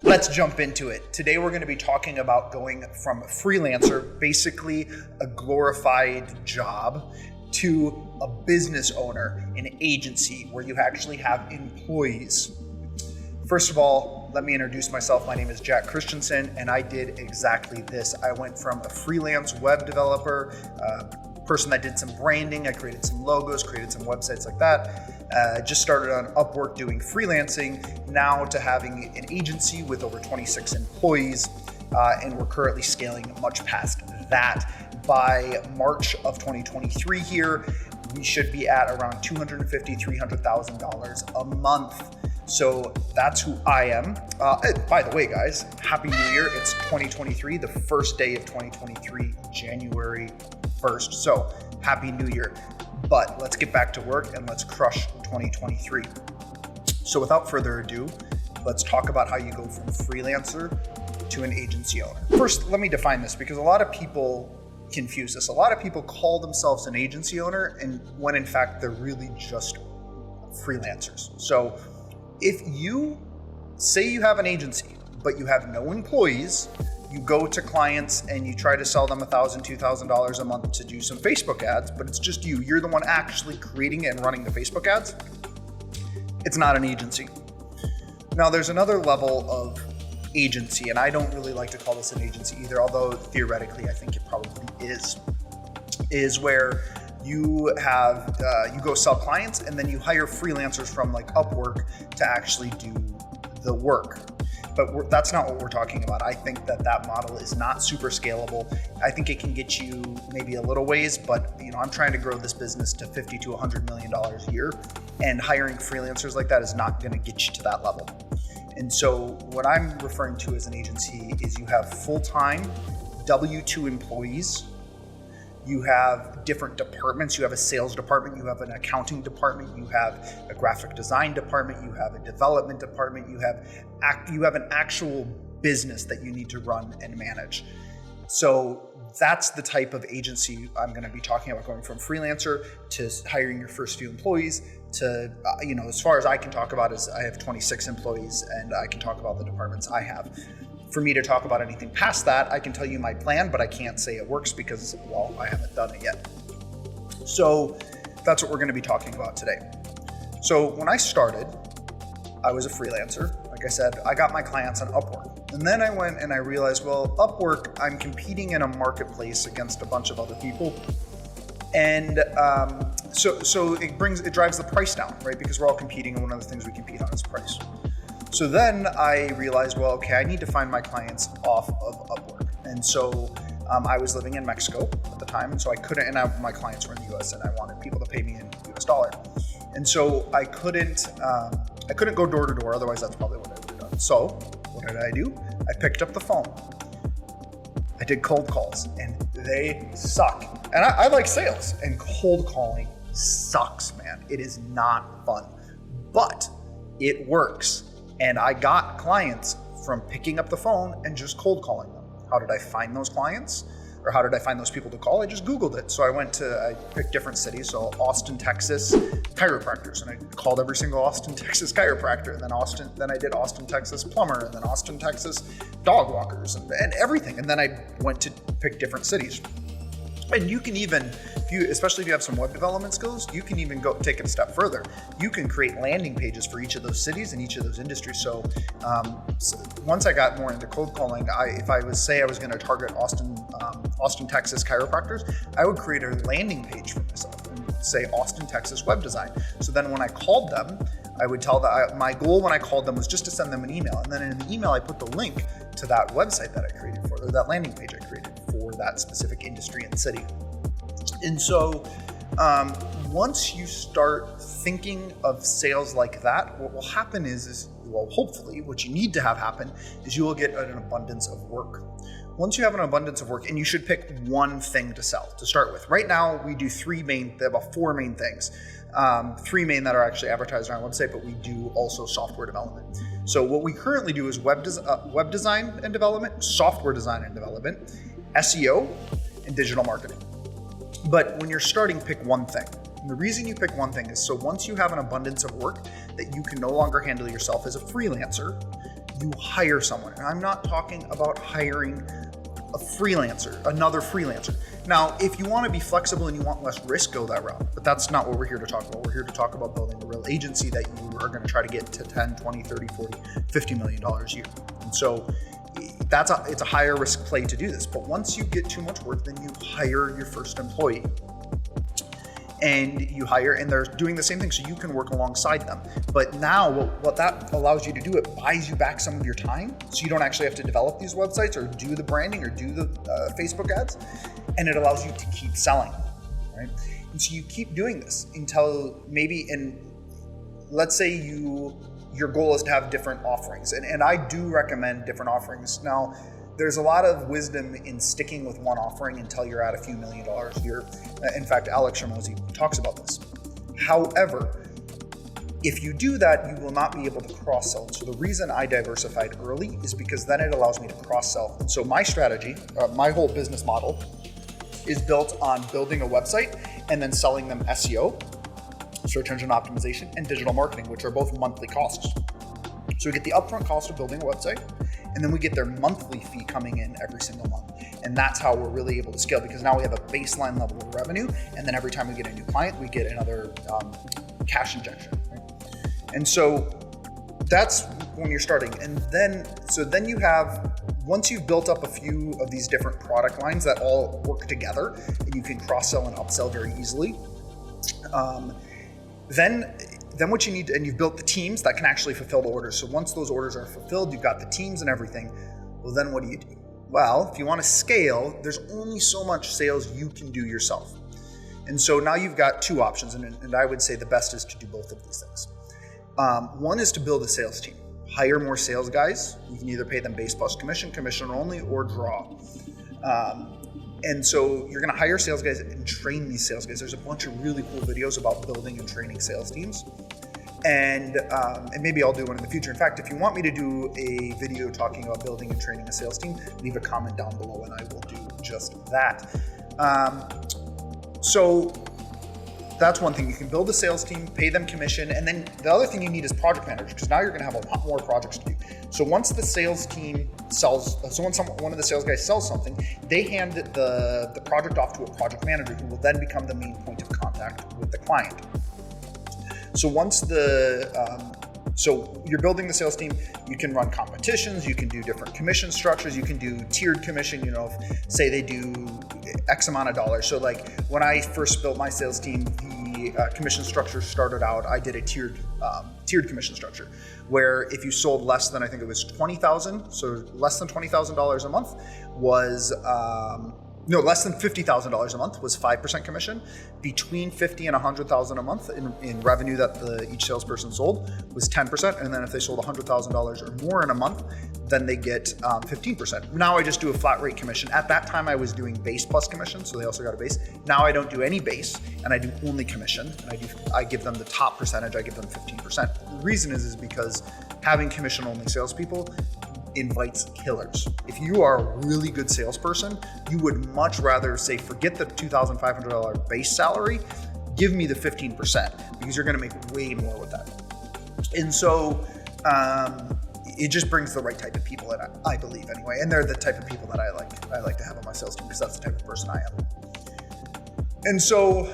Let's jump into it. Today we're going to be talking about going from a freelancer, basically a glorified job, to a business owner, an agency where you actually have employees. First of all, let me introduce myself. My name is Jack Christensen, and I did exactly this. I went from a freelance web developer, person that did some branding, I created some logos, created some websites like that. Just started on Upwork doing freelancing, now to having an agency with over 26 employees, and we're currently scaling much past that. By March of 2023 here, we should be at around $250,000, $300,000 a month. So that's who I am. By the way, guys, Happy New Year. It's 2023, the first day of 2023, January 1st. So Happy New Year. But let's get back to work and let's crush 2023. So without further ado, let's talk about how you go from freelancer to an agency owner. First, let me define this because a lot of people confuse this. A lot of people call themselves an agency owner and when in fact they're really just freelancers. So if you say you have an agency, but you have no employees, you go to clients and you try to sell them $1,000, $2,000 a month to do some Facebook ads, but it's just you. You're the one actually creating and running the Facebook ads. It's not an agency. Now, there's another level of agency, and I don't really like to call this an agency either, although theoretically I think it probably is where you have, you go sell clients and then you hire freelancers from like Upwork to actually do the work. But that's not what we're talking about. I think that model is not super scalable. I think it can get you maybe a little ways, but I'm trying to grow this business to $50 to $100 million a year, and hiring freelancers like that is not going to get you to that level. And so what I'm referring to as an agency is you have full-time W-2 employees. You have different departments. You have a sales department, you have an accounting department, you have a graphic design department, you have a development department, you have an actual business that you need to run and manage. So that's the type of agency I'm going to be talking about, going from freelancer to hiring your first few employees to, as far as I can talk about is I have 26 employees and I can talk about the departments I have. For me to talk about anything past that, I can tell you my plan, but I can't say it works because, well, I haven't done it yet. So that's what we're going to be talking about today. So when I started, I was a freelancer. Like I said, I got my clients on Upwork. And then I went and I realized, well, Upwork, I'm competing in a marketplace against a bunch of other people. And so it drives the price down, right? Because we're all competing, and one of the things we compete on is price. So then I realized, well, okay, I need to find my clients off of Upwork. And so I was living in Mexico at the time, and so I couldn't, and my clients were in the US, and I wanted people to pay me in US dollar. And so I couldn't go door to door, otherwise that's probably what I would have done. So what did I do? I picked up the phone. I did cold calls, and they suck. And I like sales, and cold calling sucks, man. It is not fun, but it works. And I got clients from picking up the phone and just cold calling them. How did I find those clients? Or how did I find those people to call? I just Googled it. So I picked different cities. So Austin, Texas, chiropractors. And I called every single Austin, Texas chiropractor. And then I did Austin, Texas plumber. And then Austin, Texas dog walkers and everything. And then I went to pick different cities. And you can even, especially if you have some web development skills, you can even go take it a step further. You can create landing pages for each of those cities and each of those industries. So once I got more into cold calling, if I was going to target Austin, Texas chiropractors, I would create a landing page for myself and say Austin, Texas web design. So then when I called them, I would tell them my goal when I called them was just to send them an email. And then in the email, I put the link to that website that I created for, or that landing page I created for that specific industry and city. And so once you start thinking of sales like that, what will happen is hopefully what you need to have happen is you will get an abundance of work. Once you have an abundance of work, and you should pick one thing to sell to start with. Right now, we do four main things. Three main that are actually advertised on our website, but we do also software development. So what we currently do is web design and development, software design and development, SEO, and digital marketing. But when you're starting, pick one thing. And the reason you pick one thing is so once you have an abundance of work that you can no longer handle yourself as a freelancer, you hire someone. And I'm not talking about hiring a freelancer, another freelancer. Now, if you want to be flexible and you want less risk, go that route. But that's not what we're here to talk about. We're here to talk about building a real agency that you are going to try to get to 10, 20, 30, 40, $50 million a year. And so it's a higher risk play to do this. But once you get too much work, then you hire your first employee. And you hire, and they're doing the same thing, so you can work alongside them. But now what that allows you to do, it buys you back some of your time, so you don't actually have to develop these websites or do the branding or do the Facebook ads, and it allows you to keep selling, right? And so you keep doing this until maybe, and let's say your goal is to have different offerings, and I do recommend different offerings. Now, there's a lot of wisdom in sticking with one offering until you're at a few $1 million a year. In fact, Alex Hormozi talks about this. However, if you do that, you will not be able to cross-sell. So the reason I diversified early is because then it allows me to cross-sell. And so my strategy, my whole business model is built on building a website and then selling them SEO, search engine optimization, and digital marketing, which are both monthly costs. So we get the upfront cost of building a website, and then we get their monthly fee coming in every single month. And that's how we're really able to scale, because now we have a baseline level of revenue, and then every time we get a new client, we get another cash injection. Right? And so that's when you're starting. And then you have, once you've built up a few of these different product lines that all work together, and you can cross-sell and upsell very easily, then what you need, and you've built the teams that can actually fulfill the orders. So once those orders are fulfilled, you've got the teams and everything. Well, then what do you do? Well, if you want to scale, there's only so much sales you can do yourself. And so now you've got two options, and I would say the best is to do both of these things. One is to build a sales team. Hire more sales guys. You can either pay them base plus commission, commission only, or draw. And so you're going to hire sales guys and train these sales guys. There's a bunch of really cool videos about building and training sales teams. And maybe I'll do one in the future. In fact, if you want me to do a video talking about building and training a sales team, leave a comment down below and I will do just that. So that's one thing. You can build a sales team, pay them commission, and then the other thing you need is project managers, because now you're going to have a lot more projects to do. So once the sales team sells, one of the sales guys sells something, they hand the project off to a project manager who will then become the main point of contact with the client. So once so you're building the sales team, you can run competitions, you can do different commission structures, you can do tiered commission, say they do X amount of dollars. So like when I first built my sales team, the commission structure started out, I did a tiered commission structure where if you sold less than, I think it was 20,000, so less than $20,000 a month was, less than $50,000 a month was 5% commission. Between $50,000 and $100,000 a month in revenue that each salesperson sold was 10%. And then if they sold $100,000 or more in a month, then they get 15%. Now I just do a flat rate commission. At that time, I was doing base plus commission, so they also got a base. Now I don't do any base, and I do only commission. And I give them the top percentage. I give them 15%. The reason is because having commission-only salespeople invites killers. If you are a really good salesperson, you would much rather say, forget the $2,500 base salary, give me the 15%, because you're going to make way more with that. And so it just brings the right type of people in, I believe anyway. And they're the type of people that I like to have on my sales team, because that's the type of person I am. And so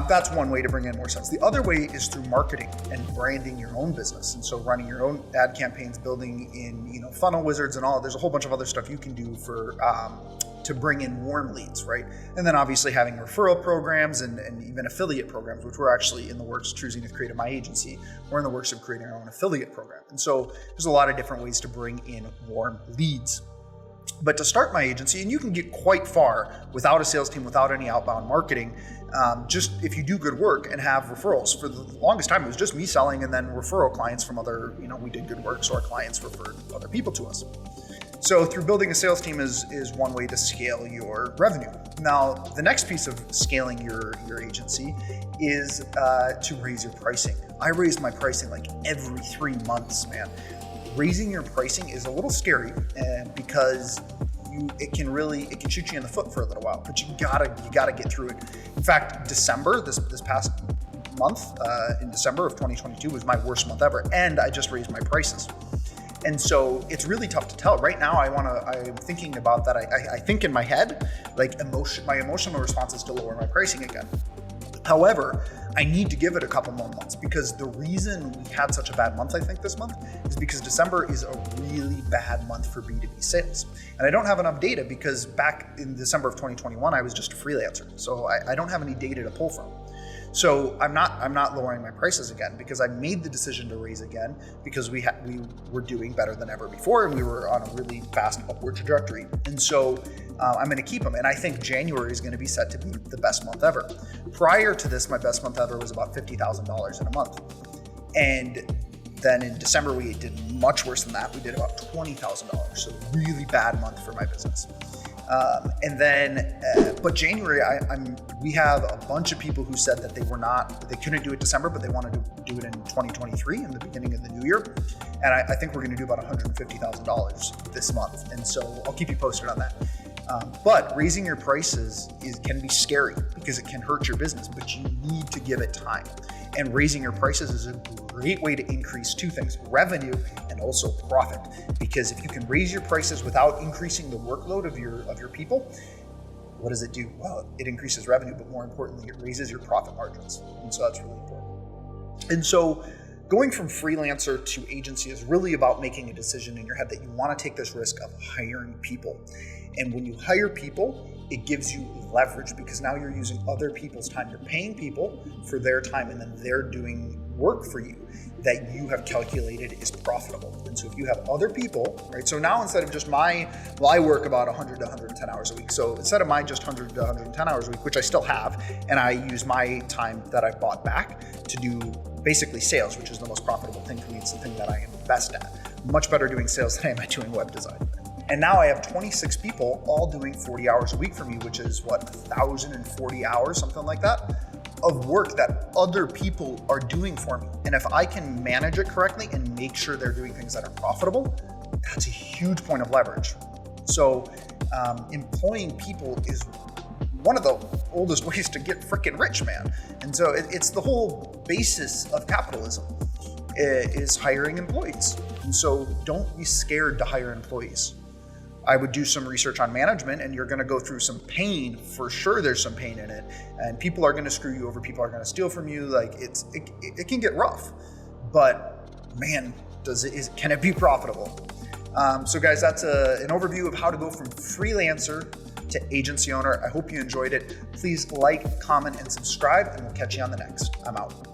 that's one way to bring in more sales. The other way is through marketing and branding your own business. And so running your own ad campaigns, building in, funnel wizards and all. There's a whole bunch of other stuff you can do to bring in warm leads, right? And then obviously having referral programs and even affiliate programs, which we're actually in the works choosing to create at my agency. We're in the works of creating our own affiliate program. And so there's a lot of different ways to bring in warm leads. But to start my agency, and you can get quite far without a sales team, without any outbound marketing, just if you do good work and have referrals. For the longest time, it was just me selling and then referral clients from other, we did good work, so our clients referred other people to us. So through building a sales team is one way to scale your revenue. Now, the next piece of scaling your agency is to raise your pricing. I raised my pricing like every 3 months, man. Raising your pricing is a little scary because it can shoot you in the foot for a little while, but you gotta get through it. In fact, December, this past month, in December of 2022 was my worst month ever, and I just raised my prices. And so it's really tough to tell. Right now, I'm thinking about that. I think in my head, like my emotional response is to lower my pricing again. However, I need to give it a couple more months, because the reason we had such a bad month, I think, this month is because December is a really bad month for B2B sales. And I don't have enough data because back in December of 2021, I was just a freelancer. So I don't have any data to pull from. So I'm not lowering my prices again, because I made the decision to raise again because we were doing better than ever before, and we were on a really fast upward trajectory. And so I'm going to keep them. And I think January is going to be set to be the best month ever. Prior to this, my best month ever was about $50,000 in a month. And then in December, we did much worse than that. We did about $20,000. So really bad month for my business. But January, we have a bunch of people who said that they couldn't do it December, but they wanted to do it in 2023, in the beginning of the new year. And I think we're going to do about $150,000 this month. And so I'll keep you posted on that. But raising your prices can be scary because it can hurt your business, but you need to give it time. And raising your prices is a great way to increase two things: revenue and also profit. Because if you can raise your prices without increasing the workload of your people, what does it do? Well, it increases revenue, but more importantly, it raises your profit margins. And so that's really important. And so going from freelancer to agency is really about making a decision in your head that you want to take this risk of hiring people. And when you hire people, it gives you leverage, because now you're using other people's time. You're paying people for their time, and then they're doing work for you that you have calculated is profitable. And so if you have other people, right? So now instead of just I work about 100 to 110 hours a week. So instead of my just 100 to 110 hours a week, which I still have, and I use my time that I bought back to do basically sales, which is the most profitable thing for me. It's the thing that I am best at. Much better doing sales than I am at doing web design. And now I have 26 people all doing 40 hours a week for me, which is 1,040 hours, something like that, of work that other people are doing for me. And if I can manage it correctly and make sure they're doing things that are profitable, that's a huge point of leverage. So employing people is one of the oldest ways to get freaking rich, man. And so it's the whole basis of capitalism is hiring employees. And so don't be scared to hire employees. I would do some research on management, and you're going to go through some pain. For sure, there's some pain in it, and people are going to screw you over. People are going to steal from you. Like it can get rough, but man, can it be profitable? So guys, that's an overview of how to go from freelancer to agency owner. I hope you enjoyed it. Please like, comment, and subscribe, and we'll catch you on the next. I'm out.